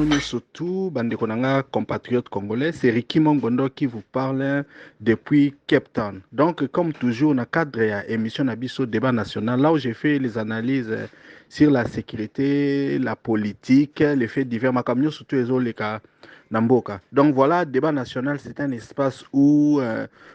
bino surtout, bande konanga compatriotes congolais, c'est Ricky Mongondo qui vous parle depuis Cape Town. Donc, comme toujours, dans le cadre de l'émission Nabiso Débat National, là où j'ai fait les analyses sur la sécurité, la politique, les faits divers, ma camion surtout les cas Namboka. Donc voilà, débat national, c'est un espace où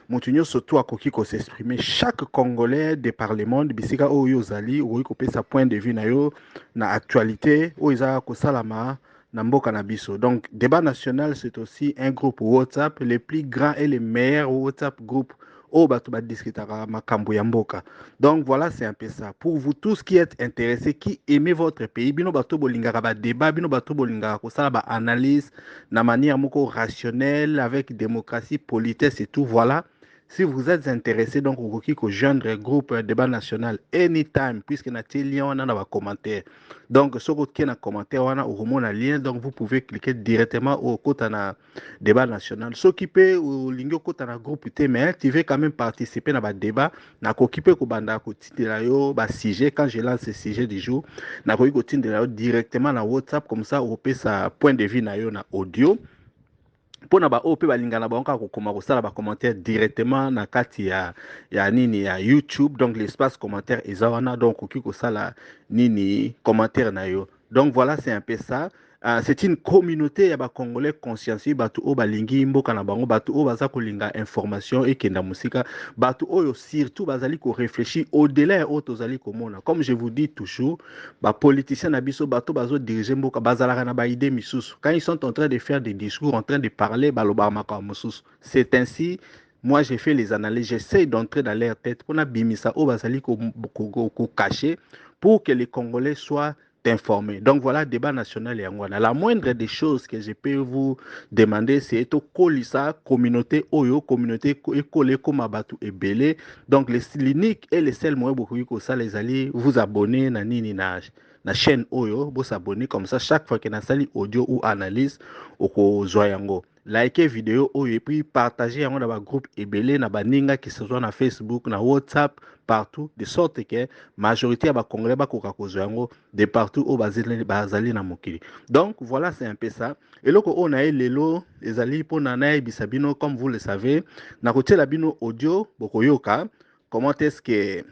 Montigno surtout a coquille s'exprimer. Chaque Congolais des parlements, de Bissika Oyo Zali, ou sa point de vue na yo, na actualité, où ils ont salama Namboka Nabiso. Donc débat national, c'est aussi un groupe WhatsApp, les plus grands et les meilleurs WhatsApp groupes au Batouba Diskitara Makambo Yamboka. Donc voilà, c'est un peu ça. Pour vous tous qui êtes intéressés, qui aimez votre pays, bino bato bolinga ba débat, bino bato bolinga ko sala ba analyse na manière moko rationnelle avec démocratie, politesse et tout. Voilà. Si vous êtes intéressé, donc vous pouvez joindre le groupe débat national anytime, puisque na lien on a dans commentaire. Donc, ce qui est dans commentaire, on a un lien, donc vous pouvez cliquer directement au côté na débat national. Ce qui peut au lingio côté na groupe mais tu veux quand même participer dans le débat, na ko kipe ko banda ko tindela yo ba sujet quand je lance ce sujet du jour, na ko tindela yo directement na WhatsApp comme ça au peut sa point de vue na yo na audio. Pour na ba OP balingana ba onka kokoma kosala ba commentaire directement na kati ya nini ya YouTube, donc l'espace commentaire ezawana, donc oki kosala nini commentaire na yo. Donc voilà, c'est un peu ça. C'est une communauté ya ba congolais consciencieux, batu o balingi mboka na bango, batu o baza kolinga information et kenda musika, batu oyo surtout bazali ko réfléchir au-delà ya auto zali komona. Comme je vous dis toujours, ba politiciens na biso bato bazo diriger mboka bazalaka na ba idée misusu. Quand ils sont en train de faire des discours, en train de parler, baloba makao mususu. C'est ainsi moi j'ai fait les analyses, j'essaie d'entrer dans leur tête pour na bimisa o bazali ko cacher pour que les Congolais soient informés. Donc voilà, débat national et angwana. La moindre des choses que je peux vous demander, c'est de colisa communauté oyo, communauté école comme abatu et belé. Donc l'unique et le seul moyen pour que ça les alliés vous abonner na nini na chaîne oyo, vous abonner comme ça chaque fois que na sali audio ou analyse oko zoyango. Likez vidéo oyo et puis partagez yango na ba groupe ebele na baninga que ce soit na Facebook, na WhatsApp, partout, de sorte que majorité ya ba congolais ba koka kozwa yango de partout au bazali na mokili. Donc voilà, c'est un peu ça. Et loko on a lelo ezali pona na bisabino comme vous le savez, na kotiela bino audio bokoyoka comment est-ce que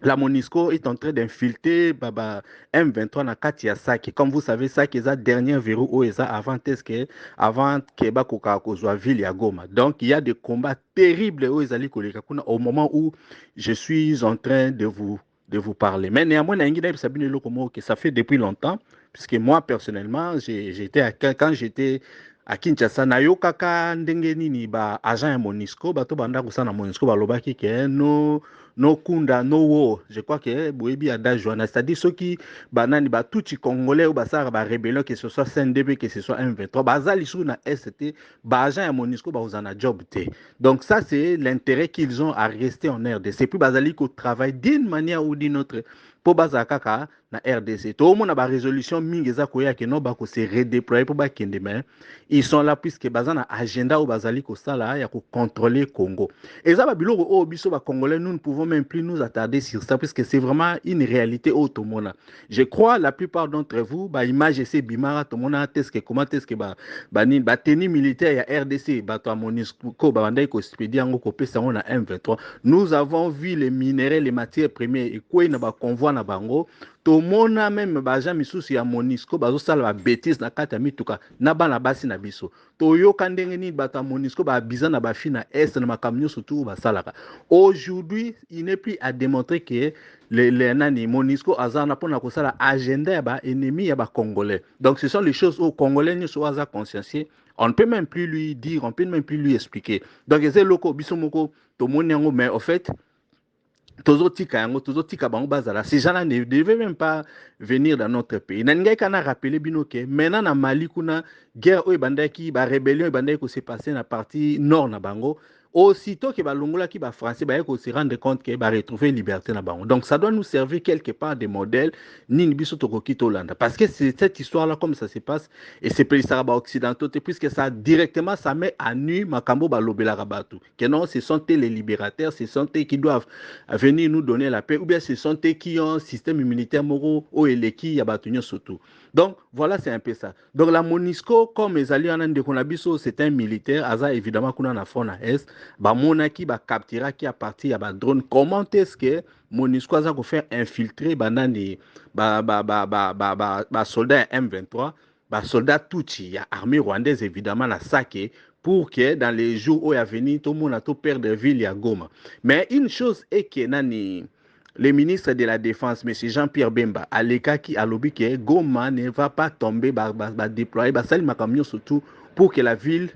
la MONUSCO est en train d'infiltrer Baba M23 na Katia Sake. Comme vous savez, Sake est la dernière verrou où est avant que Bakoka kozwa ville ya Goma. Donc il y a des combats terribles où ezali koleka kuna au moment où je suis en train de vous parler. Mais néanmoins, que ça fait depuis longtemps, puisque moi personnellement, quand j'étais à Kinshasa, nayokaka ndenge nini ba agent ya MONUSCO, bato banda kusana MONUSCO balobaki ke no kunda no wo. Je crois que boyebi adage wana, c'est-à-dire ceux qui banani ba tuti congolais ou basara ba rébellion, que ce soit CNDP, que ce soit M23, bazali sur na ST, ba agent ya MONUSCO ba uzana job te. Donc ça c'est l'intérêt qu'ils ont à rester en RDC. Puis bazali ko travaille d'une manière ou d'une autre pour bazakaka na RDC. Tout le monde a ba résolution mingeza koya ke no ba ko se redéployer pour ba kende mais ils sont là puisque bazana agenda ou bazali ko sala ya ko contrôler Congo. Et ça ba biloko o biso ba congolais, nous ne pouvons même plus nous attarder sur ça puisque c'est vraiment une réalité automona. Je crois la plupart d'entre vous ba image c'est bimara to mona test comment est-ce que ba tenue militaire ya RDC ba to MONUSCO ba bandai ko spédie ngo ko pesa na M23. Nous avons vu les minéraux, les matières premières et quoi na ba convoi na bango. To mona même baja misusu ya MONUSCO bazo sala ba bêtise na kata mituka na bana basi na biso. To yo kandenge ni bata MONUSCO ba biza na ba fina est na makamyo surtout ba salaka. Aujourd'hui, il n'est plus à démontrer que les nani MONUSCO azana pona ko sala agenda ya ba ennemi ya ba congolais. Donc ce sont les choses aux congolais ni so aza consciencieux. On ne peut même plus lui dire, on ne peut même plus lui expliquer. Donc c'est loko biso moko to monyango mais en fait tozotika yango tozotika bango bazala ces gens-là ne devaient même pas venir dans notre pays. Nangai kana rappeler bino ke maintenant na Mali kuna guerre o ebandaki ba rébellion ebandaki ko se passer na partie nord na bango aussitôt que balongola qui ba français ba se rendre compte que ba retrouver liberté na bango. Donc ça doit nous servir quelque part de modèle ni biso to kokito landa parce que c'est cette histoire là comme ça se passe et c'est pays ça ba occidentaux puisque ça directement ça met à nu makambo ba lobela rabatu. Que non, ce sont les libérateurs, ce sont eux qui doivent venir nous donner la paix ou bien ce sont eux qui ont un système immunitaire moro ou eleki ya batunyo surtout. Donc voilà, c'est un peu ça. Donc la MONUSCO comme ezali en Ndekonabiso, c'est un militaire, aza évidemment kuna na fond na est, ba monaki ba captura qui a parti ya ba drone. Comment est-ce que MONUSCO a faire infiltrer banani ba soldats M23, ba soldats Tutsi, ya armée rwandaise évidemment na Sake pour que dans les jours où il y a venu tout le monde a tout perdre ville à Goma. Mais une chose est que nani le ministre de la Défense, M. Jean-Pierre Bemba, à l'écart qui a lobby que Goma ne va pas tomber, déployer, surtout pour que la ville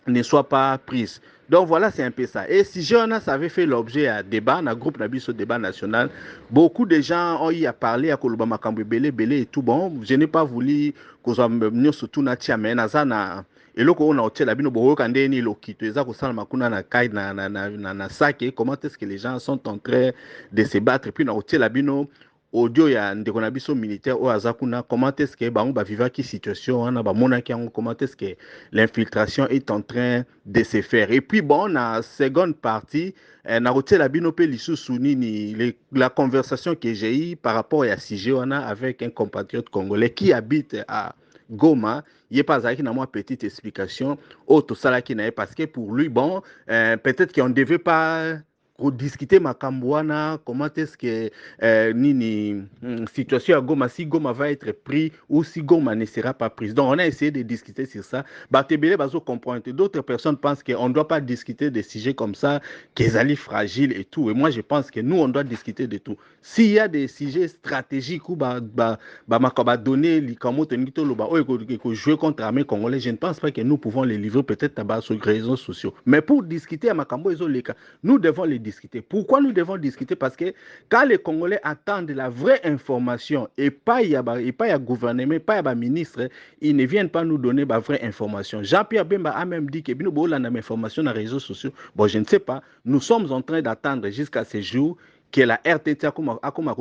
ne soit pas prise. Donc voilà, c'est un peu ça. Et si Jonas avait fait l'objet à débat, dans le groupe Nabiso débat national, beaucoup de gens ont y a parlé à Kolobama Kambébélé, Belé et tout. Bon, je n'ai pas voulu que ça me surtout na mais nazana et là on a oté la bino boho kande ni lokito eza ko sala makuna na kai na sac. Comment est-ce que les gens sont en train de se battre puis na oté la bino audio ya ndeko na biso militaire o azakuna. Comment est-ce que bango ba viva ki situation wana ba mona ki comment est-ce que l'infiltration est en train de se faire. Et puis bon, la seconde partie na oté la bino pe lisusu nini la conversation que j'ai eu par rapport à Sige wana avec un compatriote congolais qui habite à Goma. Il n'y a pas avec une petite explication autre ça qui n'est parce que pour lui bon peut-être qu'on ne devait pas discuter Makambouana, comment est-ce que nini situation à Goma, si Goma va être pris ou si Goma ne sera pas prise. Donc on a essayé de discuter sur ça. Batebele bazo comprendre. D'autres personnes pensent qu'on ne doit pas discuter des sujets comme ça, qu'ils allaient fragiles et tout. Et moi je pense que nous on doit discuter de tout. S'il y a des sujets stratégiques ou donner jouer contre l'armée congolaise, je ne pense pas que nous pouvons les livrer peut-être sur les réseaux sociaux. Mais pour discuter à Makambo nous devons les discuter. Pourquoi nous devons discuter? Parce que quand les Congolais attendent la vraie information et pas il y a gouvernement, pas il y a ministre, ils ne viennent pas nous donner la vraie information. Jean-Pierre Bemba a même dit que nous avons l'information dans les réseaux sociaux. Bon, je ne sais pas. Nous sommes en train d'attendre jusqu'à ce jour que la RTT a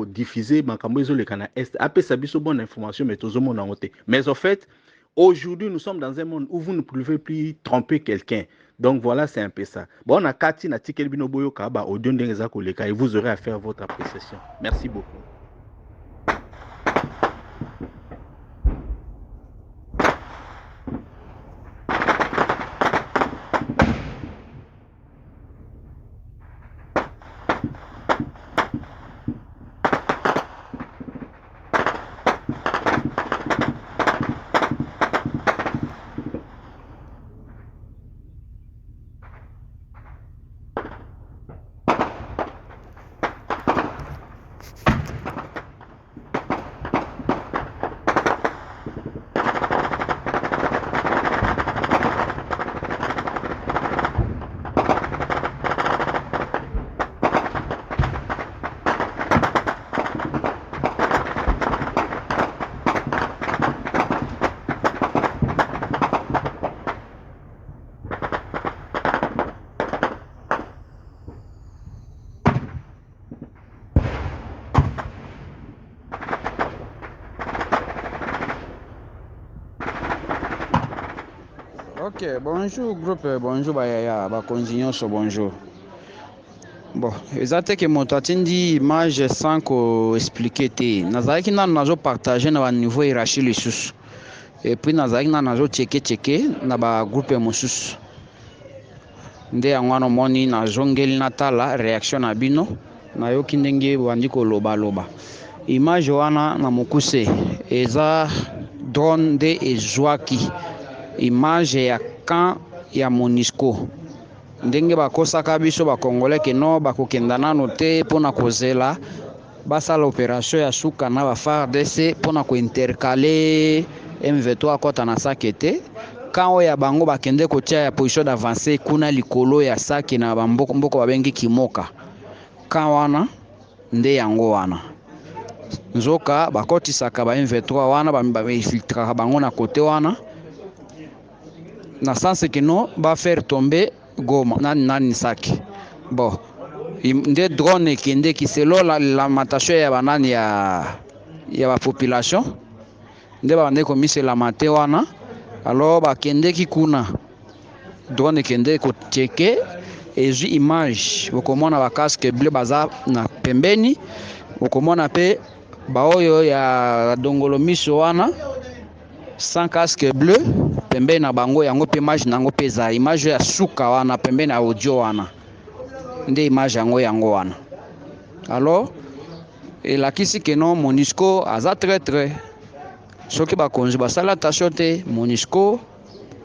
diffusé le canal Est. Après ça, il y a bonne information, mais tout le monde a noté. Mais en fait, aujourd'hui, nous sommes dans un monde où vous ne pouvez plus tromper quelqu'un. Donc voilà, c'est un peu ça. Bon, on a Kati, na Tikel Binoboyo Kaba, Audio Ndengeza Koleka, et vous aurez à faire votre appréciation. Merci beaucoup. Ok, bonjour groupe, bonjour Bayaya, Bakonzinyoso, bonjour. Bon, exactement que mon tatindi image sans qu'on explique te. Nazaki na nazo partager na niveau hiérarchie les sous. Et puis nazaki na nazo checker na ba groupe mosusu. Nde yango moni na zongeli na tala réaction na bino na yoki ndenge bandi ko loba. Image wana na mokuse eza drone de ezwaki. Image ya camp ya MONUSCO ndenge bakosaka biso bakongolais ke no bakokenda nano te mpona kozela basala opération ya suka na ba FARDC mpona kointercale M23 akota na sake te quand oyo ya bango bakende kotia ya position d'avancée kuna likolo ya sake na bamboko babengi kimoka quand wana nde yango wana nzoka bakotisaka ba M23 wana bamefiltraka bango na kote wana na sens que non va faire tomber Goma nani Sake. Bon, nde drone ekendeki selon la lamentation ya banani ya ba population nde bande komiselama te wana. Alors bakendeki kuna drone ekende kocheke ezwi image, bokomona ba casque bleu baza na pembeni, bokomona pe baoyo ya dongolo miso wana sans casque bleu pembeni na bango, yango pe image nango pe eza image ya suka wana pembeni na audio wana nde image yango wana. Alors elakisi ke non MONUSCO aza très soki bakonzi basala attention te, MONUSCO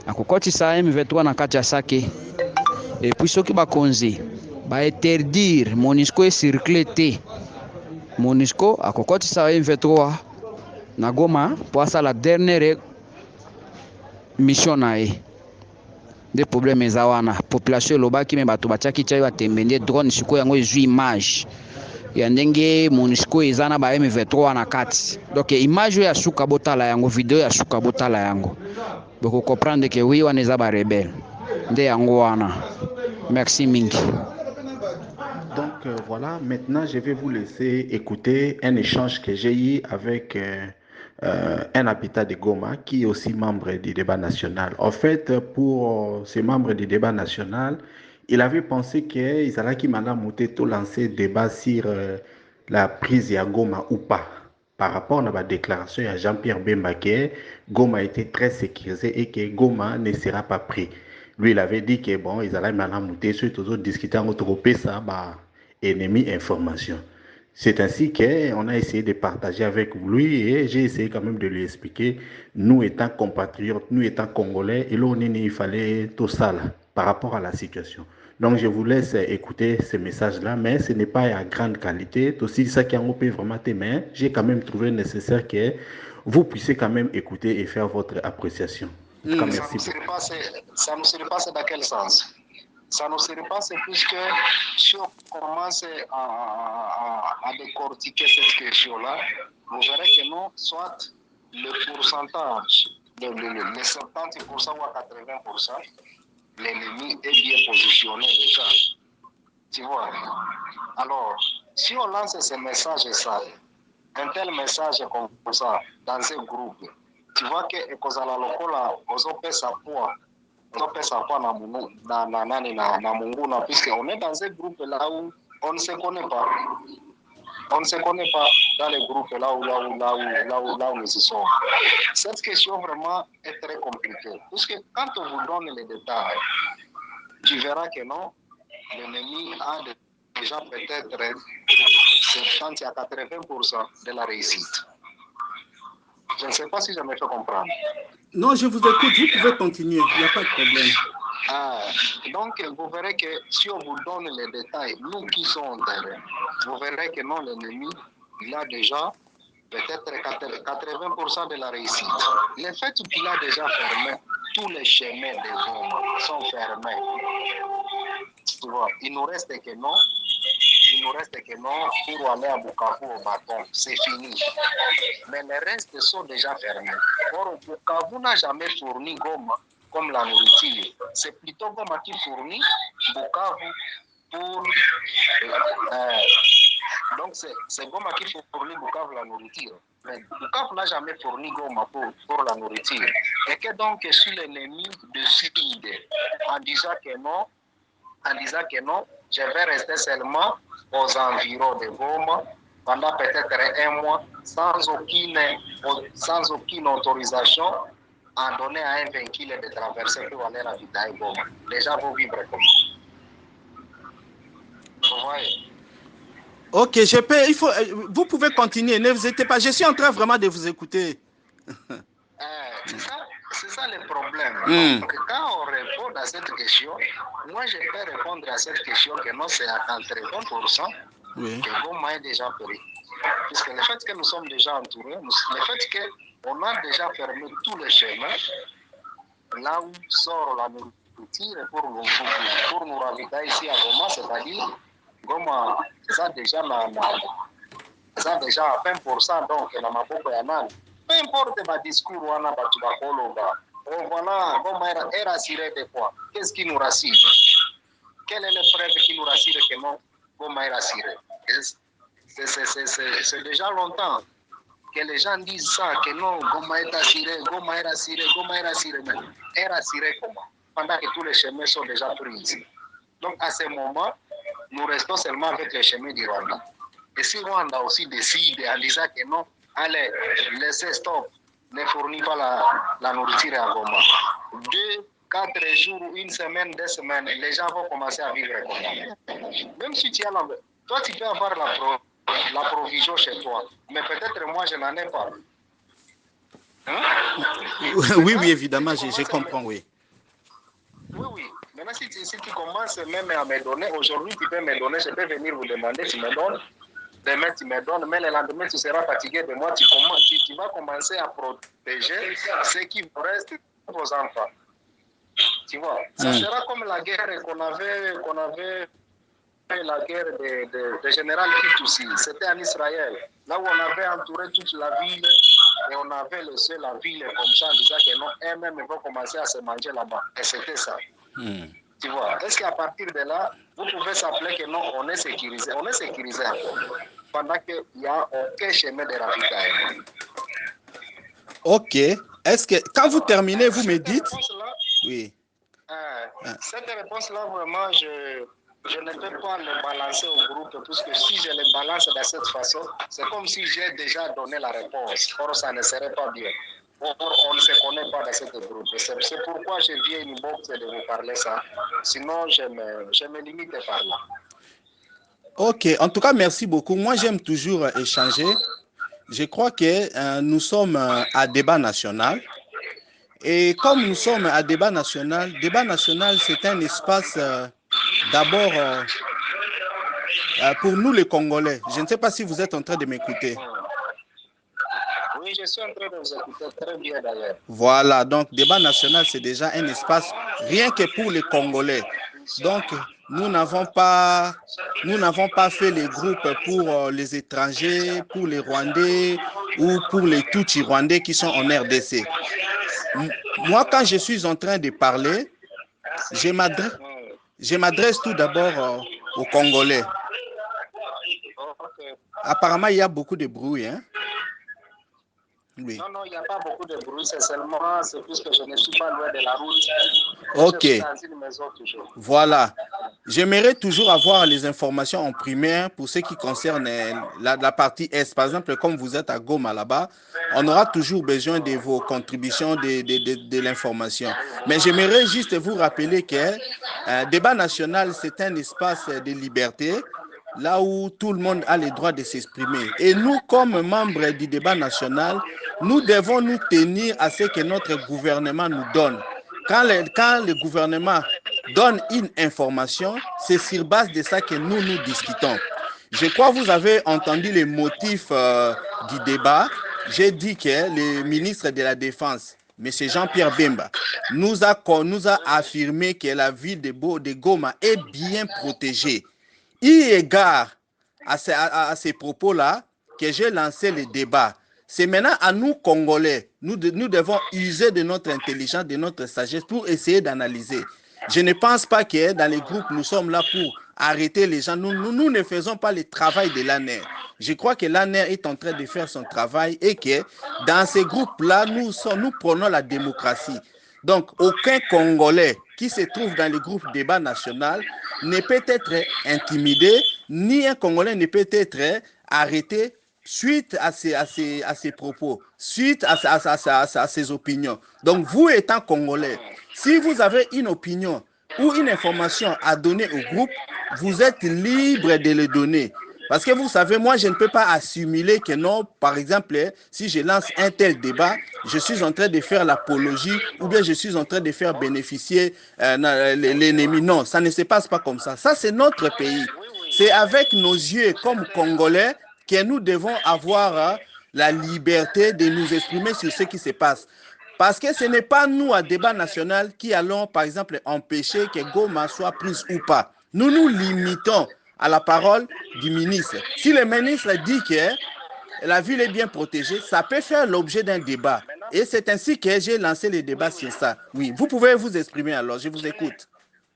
akokotisa M23 na kati ya Sake. Et puis soki bakonzi ba interdire MONUSCO circuler te, MONUSCO akokotisa M23 na Goma po asala dernière mission na ye. Nde problème eza wana, population elobaki me bato batiaki tia batembe nde drone sikoyo yango ezwi image ya ndenge MONUSCO eza na ba M23 na kati. Donc image ya suka botala yango, video ya suka botala yango, boko comprendre que oui wana eza ba rebelle nde yango wana. Merci mingi. Donc voilà, maintenant je vais vous laisser écouter un échange que j'ai eu avec un habitant de Goma qui est aussi membre du débat national. En fait, pour ces membres du débat national, il avait pensé qu'ils allaient qui m'a monté tout lancer débat sur la prise à Goma ou pas. Par rapport à la déclaration de Jean-Pierre Bemba que Goma a été très sécurisé et que Goma ne sera pas pris. Lui, il avait dit que bon, ils allaient maintenant monter sur tout discuter en autre ça, bah, ennemi information. C'est ainsi qu'on a essayé de partager avec lui et j'ai essayé quand même de lui expliquer, nous étant compatriotes, nous étant congolais, et là, il fallait tout ça là, par rapport à la situation. Donc, je vous laisse écouter ce message-là, mais ce n'est pas à grande qualité. C'est aussi ça qui a vraiment mais j'ai quand même trouvé nécessaire que vous puissiez quand même écouter et faire votre appréciation. En tout cas, merci beaucoup. Ça nous surpasse dans quel sens? Ça nous surpasse puisque si on commence à décortiquer cette question-là, vous verrez que non, soit le pourcentage, les 70% ou à 80%, l'ennemi est bien positionné déjà. Tu vois? Alors, si on lance ce message, un tel message comme ça, dans un groupe, tu vois que ekozala lokola ozopesa poids na munguna, puisque on est dans un groupe là où on ne se connaît pas. On ne se connaît pas dans les groupes là où nous y sommes. Cette question vraiment est très compliquée, puisque quand on vous donne les détails, tu verras que non, l'ennemi a déjà peut-être 70 à 80% de la réussite. Je ne sais pas si je me fais comprendre. Non, je vous écoute, vous pouvez continuer, il n'y a pas de problème. Donc, vous verrez que si on vous donne les détails, nous qui sommes en terrain, vous verrez que non, l'ennemi, il a déjà peut-être 80% de la réussite. Le fait qu'il a déjà fermé, tous les chemins des hommes sont fermés. Tu vois, il nous reste que non. Pour aller à Bukavu au bâton, c'est fini. Mais les restes sont déjà fermés. Or, Bukavu n'a jamais fourni Goma comme la nourriture. C'est plutôt Goma qui fournit Bukavu pour... donc, c'est Goma qui fournit Bukavu la nourriture. Mais Bukavu n'a jamais fourni Goma pour la nourriture. Et que donc, si l'ennemi décide en disant que non, je vais rester seulement aux environs de Goma pendant peut-être un mois sans aucune autorisation à donner à un véhicule de traverser pour aller ravitailler Goma. Les gens vont vivre comme ça. Vous voyez? Ok, vous pouvez continuer, ne vous inquiétez pas, je suis en train vraiment de vous écouter. C'est ça le problème. Donc, quand on répond à cette question, moi je peux répondre à cette question que non, c'est à 80% que Goma est déjà pris. Puisque le fait que nous sommes déjà entourés, le fait qu'on a déjà fermé tous les chemins, là où sort la nourriture pour nous ravitailler ici à Goma, c'est-à-dire Goma, ça déjà à 20%, donc na maboko ya nani. Peu importe ma discours wana batu bakoloba. Voilà, Goma est rassuré de quoi? Qu'est-ce qui nous rassure? quelle est la preuve qui nous rassure que non, Goma est rassuré? C'est déjà longtemps que les gens disent ça, que non, Goma est assuré, Goma est rassuré, Goma est rassuré. Mais est rassuré comment? Pendant que tous les chemins sont déjà pris ici. Donc à ce moment, nous restons seulement avec les chemins du Rwanda. Et si Rwanda aussi décide en disant que non, allez, laissez stop, ne fournit pas la nourriture à Goma. 2, 4 jours, une semaine, 2 semaines, les gens vont commencer à vivre comme ça. Même si tu as toi, tu peux avoir la provision chez toi, mais peut-être moi, je n'en ai pas. Hein? Oui, évidemment, je comprends, oui. Oui. Maintenant, si tu commences même à me donner, aujourd'hui, tu peux me donner, je peux venir vous demander, tu me donnes. Demain, tu me donnes, mais le lendemain, tu seras fatigué de moi. Tu vas commencer à protéger ce qui vous reste de vos enfants. Tu vois, ça sera comme la guerre qu'on avait la guerre de général Kitoussi. C'était en Israël. Là où on avait entouré toute la ville et on avait laissé la ville comme ça en disant que non, eux-mêmes vont commencer à se manger là-bas. Et c'était ça. Tu vois, est-ce qu'à partir de là, vous pouvez s'appeler que non, on est sécurisé? On est sécurisé pendant qu'il n'y a aucun chemin de ravitaillement. Ok. Est-ce que quand vous terminez, vous me dites? Oui. Cette réponse-là, vraiment, je ne peux pas le balancer au groupe, puisque si je le balance de cette façon, c'est comme si j'ai déjà donné la réponse. Or, ça ne serait pas bien. Or, on ne se connaît pas dans ce groupe. C'est pourquoi je viens une box de vous parler ça. Sinon, je me limite par là. Ok. En tout cas, merci beaucoup. Moi, j'aime toujours échanger. Je crois que nous sommes à débat national. Et comme nous sommes à débat national, c'est un espace d'abord pour nous les Congolais. Je ne sais pas si vous êtes en train de m'écouter. Oui, je suis en train de vous écouter très bien d'ailleurs. Voilà, donc débat national, c'est déjà un espace rien que pour les Congolais. Donc, nous n'avons pas fait les groupes pour les étrangers, pour les Rwandais ou pour les Tutsis rwandais qui sont en RDC. Moi, quand je suis en train de parler, je m'adresse tout d'abord aux Congolais. Apparemment, il y a beaucoup de bruit, hein? Oui. Non, il n'y a pas beaucoup de bruit, c'est puisque je ne suis pas loin de la route. Ok. Je suis dans une maison toujours. Voilà. J'aimerais toujours avoir les informations en primaire pour ce qui concerne la partie Est. Par exemple, comme vous êtes à Goma là-bas, on aura toujours besoin de vos contributions, de l'information. Mais j'aimerais juste vous rappeler que débat national, c'est un espace de liberté, là où tout le monde a le droit de s'exprimer. Et nous, comme membres du débat national, nous devons nous tenir à ce que notre gouvernement nous donne. Quand le gouvernement donne une information, c'est sur base de ça que nous discutons. Je crois que vous avez entendu les motifs du débat. J'ai dit que le ministre de la Défense, M. Jean-Pierre Bemba, nous a affirmé que la ville de Goma est bien protégée. Eu égard à ces propos-là que j'ai lancé le débat. C'est maintenant à nous, Congolais, nous devons user de notre intelligence, de notre sagesse pour essayer d'analyser. Je ne pense pas que dans les groupes, nous sommes là pour arrêter les gens. Nous ne faisons pas le travail de l'ANER. Je crois que l'ANER est en train de faire son travail et que dans ces groupes-là, nous prenons la démocratie. Donc, aucun Congolais qui se trouve dans le groupe débat national ne peut être intimidé, ni un Congolais ne peut être arrêté suite à ses propos, suite à ses opinions. Donc, vous étant Congolais, si vous avez une opinion ou une information à donner au groupe, vous êtes libre de le donner. Parce que vous savez, moi, je ne peux pas assimiler que non, par exemple, si je lance un tel débat, je suis en train de faire l'apologie ou bien je suis en train de faire bénéficier l'ennemi. Non, ça ne se passe pas comme ça. Ça, c'est notre pays. C'est avec nos yeux comme Congolais que nous devons avoir la liberté de nous exprimer sur ce qui se passe. Parce que ce n'est pas nous, à débat national, qui allons, par exemple, empêcher que Goma soit prise ou pas. Nous nous limitons à la parole du ministre. Si le ministre dit que la ville est bien protégée, ça peut faire l'objet d'un débat. Et c'est ainsi que j'ai lancé le débat sur ça. Oui, vous pouvez vous exprimer alors, je vous écoute.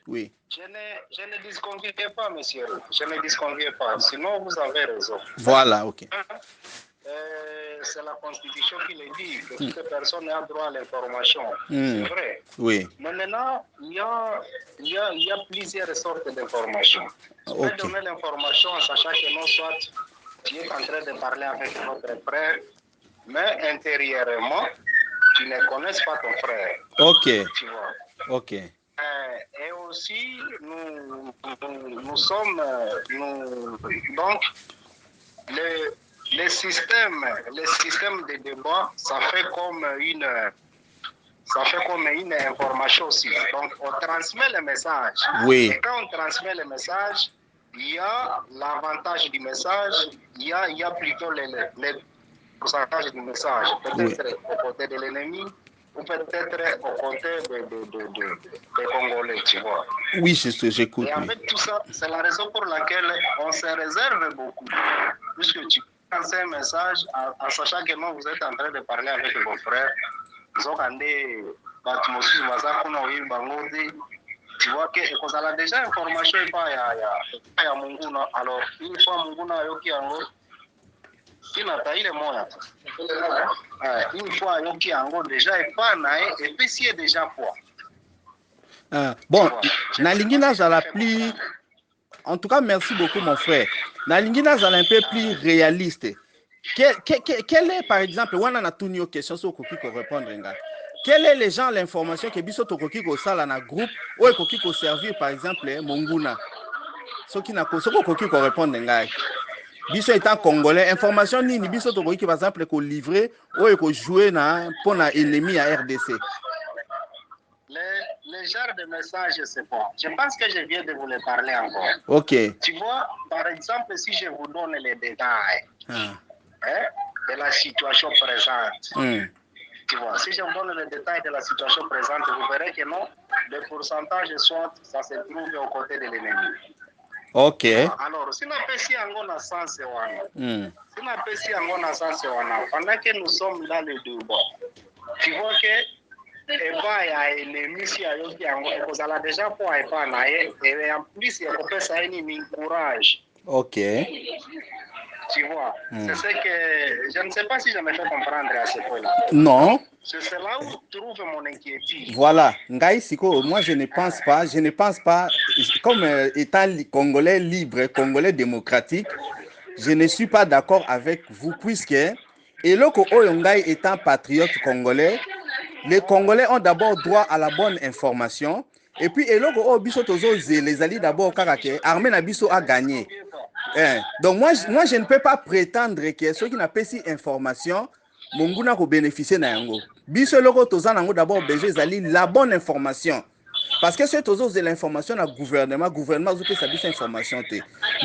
Oui. Je ne disconviens pas, monsieur. Je ne disconviens pas. Sinon, vous avez raison. Voilà, ok. C'est la Constitution qui le dit, que toute personne a droit à l'information. C'est vrai. Oui. Mais maintenant, il y a plusieurs sortes d'informations. Tu peux donner l'information en sachant que non, soit tu es en train de parler avec votre frère, mais intérieurement, tu ne connais pas ton frère. Ok. Tu vois. Ok. Et aussi, nous sommes, donc, le système de débat, ça fait comme une information aussi. Donc, on transmet le message. Oui. Et quand on transmet le message, il y a l'avantage du message, il y a plutôt les pourcentages du message. Peut-être au côté de l'ennemi, ou peut-être au côté des Congolais, tu vois. Oui, j'écoute. Et avec tout ça, c'est la raison pour laquelle on se réserve beaucoup. Puisque tu lances un message en sachant que non, vous êtes en train de parler avec vos frères. Tu vois que vous avez déjà information et pas ya Munguna. Alors, une fois Munguna yoki yango, une fois yoki yango déjà et pas nae et puis si est déjà quoi. Bon, Nalingina Zala plus. En tout cas, merci beaucoup, mon frère. Nalingina Zala un peu plus réaliste. Quel est, par exemple, on a toutes nos questions sur Koki pour répondre. Quel est les gens, l'information que biso to Koki ko sala na groupe ou Koki ko servir, par exemple, Monguna. Ce qui n'a pas Koki ko répondre. Biso étant congolais, information ni biso to Koki par exemple ko livrer ou ko jouer na pour na ennemi à RDC. Les genres de messages, c'est bon. Je pense que je viens de vous les parler encore. Ok. Tu vois, par exemple, si je vous donne les détails de la situation présente, tu vois, si je vous donne les détails de la situation présente, vous verrez que non, le pourcentage soit, ça se trouve aux côtés de l'ennemi. Ok. Alors, si nous avons sens, pendant que nous sommes dans le débat, tu vois que et pas ya ennemi si ayoki yango ekozala déjà pour epa na ye et en plus il faut ça une courage. Ok. Tu vois, c'est ce que je ne sais pas si je me fais comprendre à ce point-là. Non. C'est là où je trouve mon inquiétude. Voilà, Ngai Siko, moi je ne pense pas, comme étant Congolais libre, Congolais démocratique, je ne suis pas d'accord avec vous puisque Eloko Oyongai étant patriote congolais, les Congolais ont d'abord droit à la bonne information. Et puis, Eloko Biso Tozo, les alliés d'abord, Armée Nabiso a gagné. Donc, moi, je ne peux pas prétendre que ceux qui n'ont pas si information, Monguna ko bénéficier na yango. Biso Eloko Toza nango d'abord, Béjé la bonne information. Parce que c'est toujours de l'information au gouvernement vous peut savoir cette information.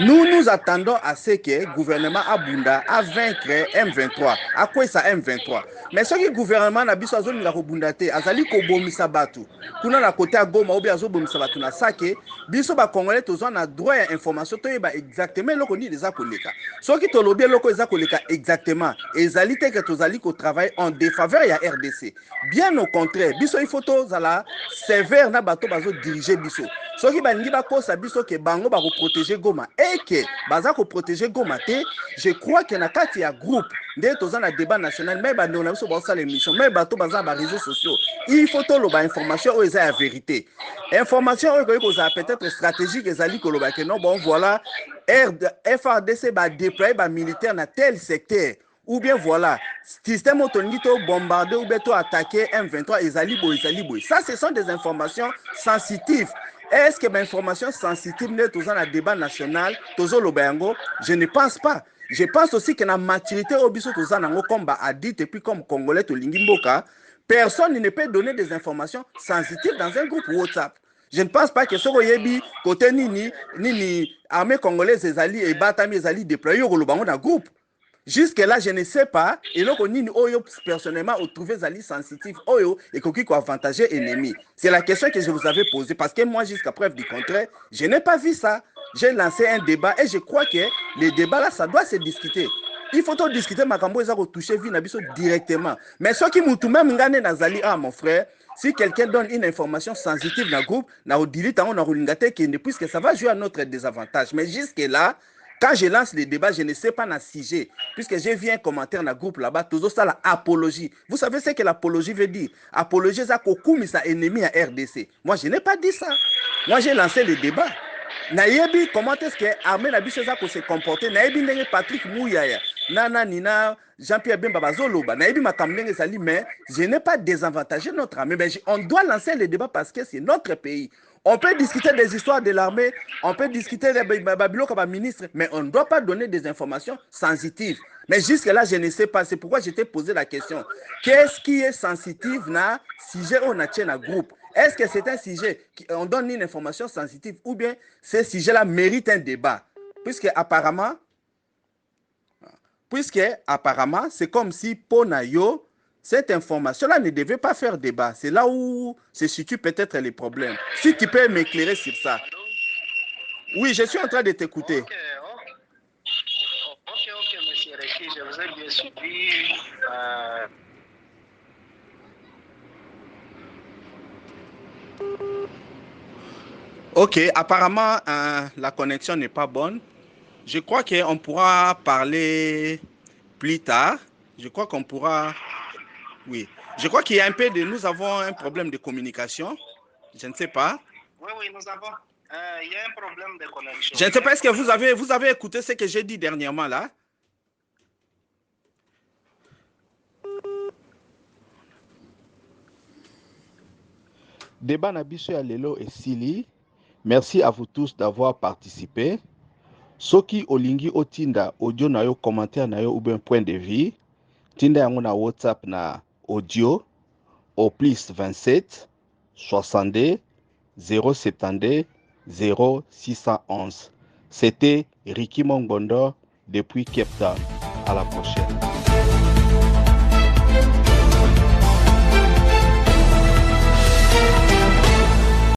Nous attendons à ce que le gouvernement Abunda a vaincre M23. À quoi ça M23? Mais ce que le gouvernement a besoin de la Bundate, azali ko bomisa batu. Kuna na côté à Goma ou bien azo bomisa batu na sake, biso ba Congolais tozo na droit à information to yeba exactement loko ni les akoleka. Ce qui to lobie loko les akoleka exactement. Ezali te que tozali ko travail en défaveur ya RDC. Bien au contraire, biso il faut to zala sévère na bato bazo diriger biso. Ce qui balingi ba kosa biso ke bango ba ko protéger Goma et que baza ko protéger Goma te, je crois que na kati ya groupe dès toza na débat national mais ba ndona biso ba sala émission mais bato baza ba réseaux sociaux. Il faut to loba information o eza ya vérité. Information o ko za peut-être stratégique ezali ko loba que non bon voilà FARDC ba déployer ba militaire na tel secteur. Ou bien voilà, système autonomie bombardé ou bien attaqué M23 ezali boy. Ça, ce sont des informations sensitives. Est-ce que les informations sensitives ne sont dans le débat national, je ne pense pas. Je pense aussi que la maturité au biso comme a dit et puis comme Congolais to Lingimboka, personne ne peut donner des informations sensitives dans un groupe WhatsApp. Je ne pense pas que ce que côté ni armée congolaise ezali et batami ezali déployé au dans un groupe. Jusque-là, je ne sais pas. Et donc, personnellement, on trouve Zali sensitif et qui avantager ennemi. C'est la question que je vous avais posée. Parce que moi, jusqu'à preuve du contraire, je n'ai pas vu ça. J'ai lancé un débat et je crois que les débats là, ça doit se discuter. Il faut discuter, Makambo, ils ont touché Vinabiso directement. Mais ceux qui m'ont tout même gagné Nazali, mon frère, si quelqu'un donne une information sensitive dans le groupe, puisque ça va jouer à notre désavantage. Mais jusque-là, quand je lance les débats, je ne sais pas dans le sujet, puisque j'ai vu un commentaire dans le groupe là-bas, tout ça, l'apologie. Vous savez ce que l'apologie veut dire? Apologie, c'est un ennemi à RDC. Moi, je n'ai pas dit ça. Moi, j'ai lancé le débat. Nayebi, comment est-ce que l'armée n'a pas se comporter? Nayebi, Patrick Mouyaya, Nana, Nina, Jean-Pierre Bemba, Zoloba, Nayebi, Makamdenge, Sali, mais je n'ai pas désavantagé notre armée. Mais on doit lancer le débat parce que c'est notre pays. On peut discuter des histoires de l'armée, on peut discuter des Babylon comme ministre, mais on ne doit pas donner des informations sensitives. Mais jusque-là, je ne sais pas. C'est pourquoi je t'ai posé la question. Qu'est-ce qui est sensitif dans le sujet où on a tient un groupe? Est-ce que c'est un sujet on donne une information sensitive ou bien ce sujet-là mérite un débat? Puisque apparemment, c'est comme si Ponayo, cette information-là ne devait pas faire débat. C'est là où se situent peut-être les problèmes. Si tu peux m'éclairer sur ça. Oui, je suis en train de t'écouter. Ok, monsieur Reki, je vous ai bien suivi. Ok, apparemment, la connexion n'est pas bonne. Je crois qu'on pourra parler plus tard. Je crois qu'on pourra... Oui. Je crois qu'il y a un peu de... Nous avons un problème de communication. Je ne sais pas. Oui, nous avons... il y a un problème de connexion. Je ne sais pas, est-ce que vous avez écouté ce que j'ai dit dernièrement là? Débat Nabiso ya lelo et Sili. Merci à vous tous d'avoir participé. Soki olingi otinda audio na yo, commentaire na yo ou bien point de vue, tinda yango na WhatsApp na audio au plus 27 62 072 0611. C'était Ricky Mongbondo depuis Cape Town. À la prochaine.